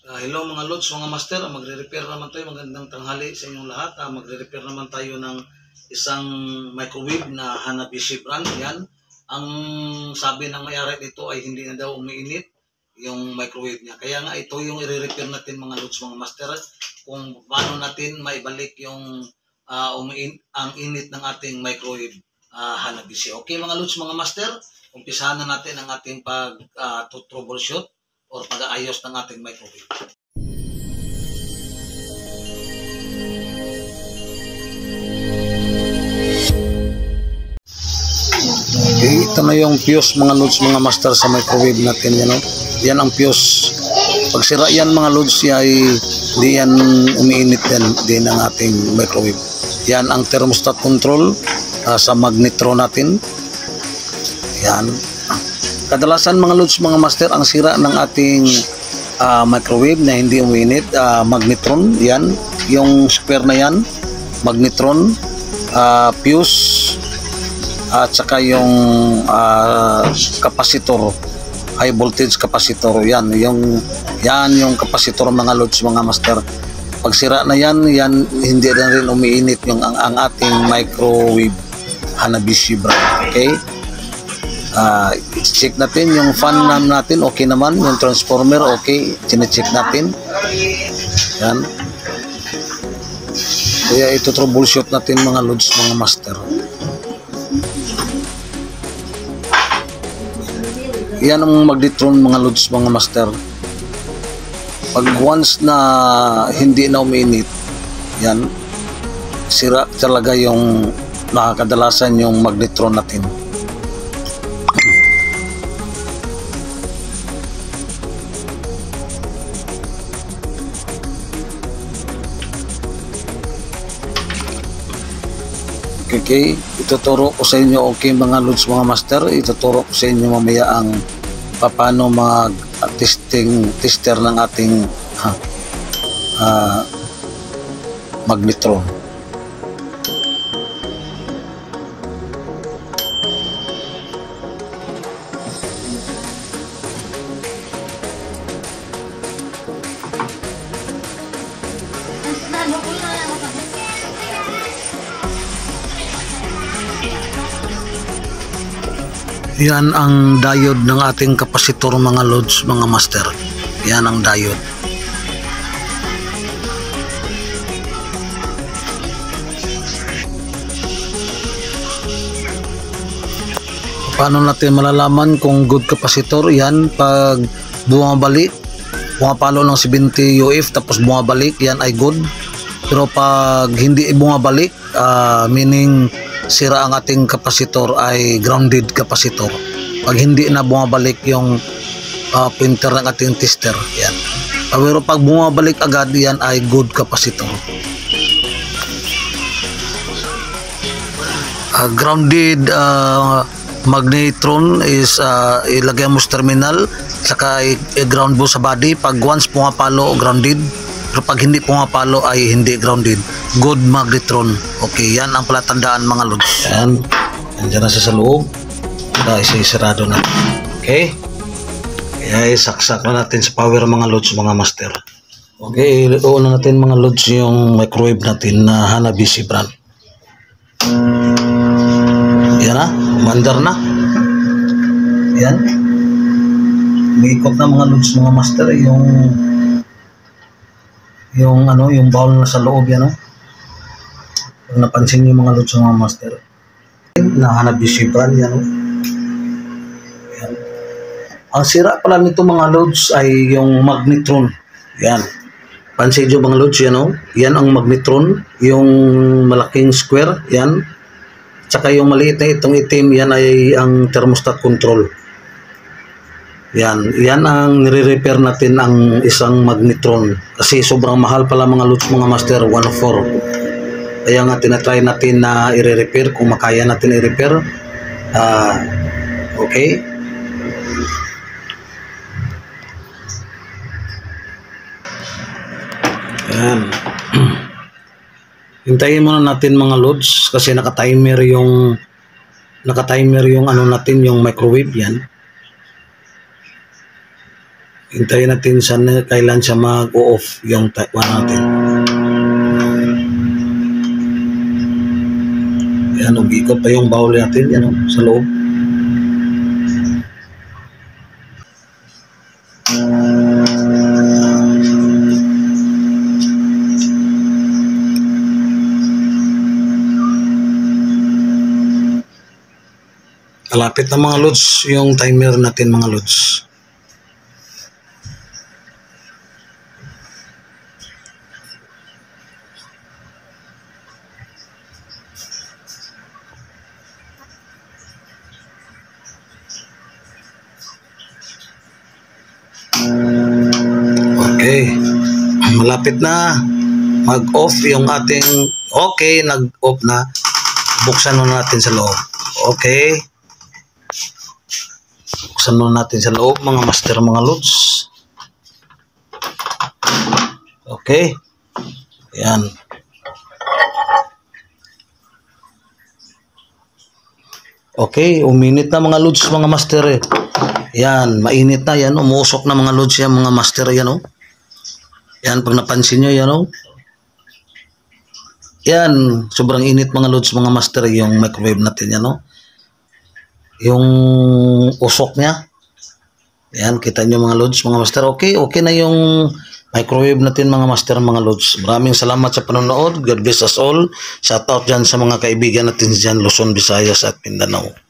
Hello mga lods, mga master, magre-repair naman tayo. Magandang tanghali sa inyong lahat. Magre-repair naman tayo ng isang microwave na Hanabishi brand. Yan. Ang sabi ng may-ari dito ay hindi na daw umiinit yung microwave niya. Kaya nga ito yung i-repair natin mga lods, mga master, kung paano natin maibalik yung ang init ng ating microwave Hanabishi. Okay mga lods, mga master, umpisahan na natin ang ating pag-troubleshoot or pag-aayos ng ating microwave. Okay, ito na yung fuse mga lods, mga master, sa microwave natin. Yan ang fuse. Pag sira yan mga lods, ay hindi yan umiinit din ang ating microwave. Yan ang thermostat control sa magnetron natin. Yan. Kadalasan mga lods, mga master, ang sira ng ating microwave na hindi uminit, magnetron. Yan, yung square na yan, magnetron, fuse, at saka yung capacitor, high voltage capacitor. Yan yung capacitor mga lods, mga master. Pag sira na yan hindi na rin umiinit ang ating microwave Hanabishi brand. Okay, check natin yung fan natin, okay naman. Yung transformer, okay, chine-check natin. Yan, kaya ito troubleshoot natin mga lods, mga master. Yan ang magnetron mga lods, mga master. Pag once na hindi na umiinit, yan, sira talaga yung nakakadalasan yung magnetron natin. Okay, ituturo ko sa inyo, okay mga lods, mga master, ituturo ko sa inyo mamaya ang paano tester ng ating magnetron. Yan ang diode ng ating kapasitor mga lods, mga master. Yan ang diode. Paano natin malalaman kung good kapasitor? Yan, pag pumapalo ng 70 UF tapos bumabalik, yan ay good. Pero pag hindi bumabalik, meaning sira ang ating kapasitor, ay grounded kapasitor. Pag hindi na bumabalik yung pointer ng ating tester, yan. Pero pag bumabalik agad, yan ay good kapasitor. Grounded magnetron is ilagay mo sa terminal, saka i-ground mo sa body. Pag once pumapalo, grounded. Pero pag hindi pumapalo ay hindi grounded, good magnetron. Okay, yan ang palatandaan mga lods. Yan, nandiyan na siya sa loob. Isisirado na. Okay, kaya isaksak na natin sa power mga lods, mga master. Okay, i-on na natin mga lods yung microwave natin na Hanabishi brand. Yan na, mandar na. Yan, umiikot na mga lods, mga master, yung bowl na sa loob. Yan, kung napansin niyo mga lods, mga master, na Hanabishi brand. Yan, yan. Ang sira pala nito mga lods ay yung magnetron. Yan, pansin niyo mga lods, yan ang magnetron, yung malaking square. Yan, tsaka yung maliit na itong itim, yan ay ang thermostat control. Yan ang nire-repair natin, ang isang magnetron. Kasi sobrang mahal pala mga lods, mga master, 104. Kaya nga tinatry natin na i-repair kung makaya natin i-repair. Okay. Yan. Hintayin muna natin mga lods kasi naka-timer yung natin, yung microwave. Yan. Hintayin natin kailan siya mag-off yung type 1 natin. Yan, umikot pa yung bowl natin, yan, sa loob. Malapit na mga lods yung timer natin mga lods. Okay, malapit na mag-off yung ating, okay, nag-off na. Buksan na natin sa loob. Okay, buksan na natin sa loob mga master, mga lods. Okay, yan. Okay, uminit na mga lods, mga master eh. Yan, mainit na yan, umusok na mga lods yan, mga master yan, oh. Yan, pag napansin nyo yan, oh. Yan, sobrang init mga lods, mga master, yung microwave natin yan, oh. Yung usok niya. Yan, kita nyo mga lods, mga master. Okay, okay na yung microwave natin mga master, mga lods. Maraming salamat sa panonood. God bless us all. Shout out dyan sa mga kaibigan natin dyan, Luzon, Visayas at Mindanao.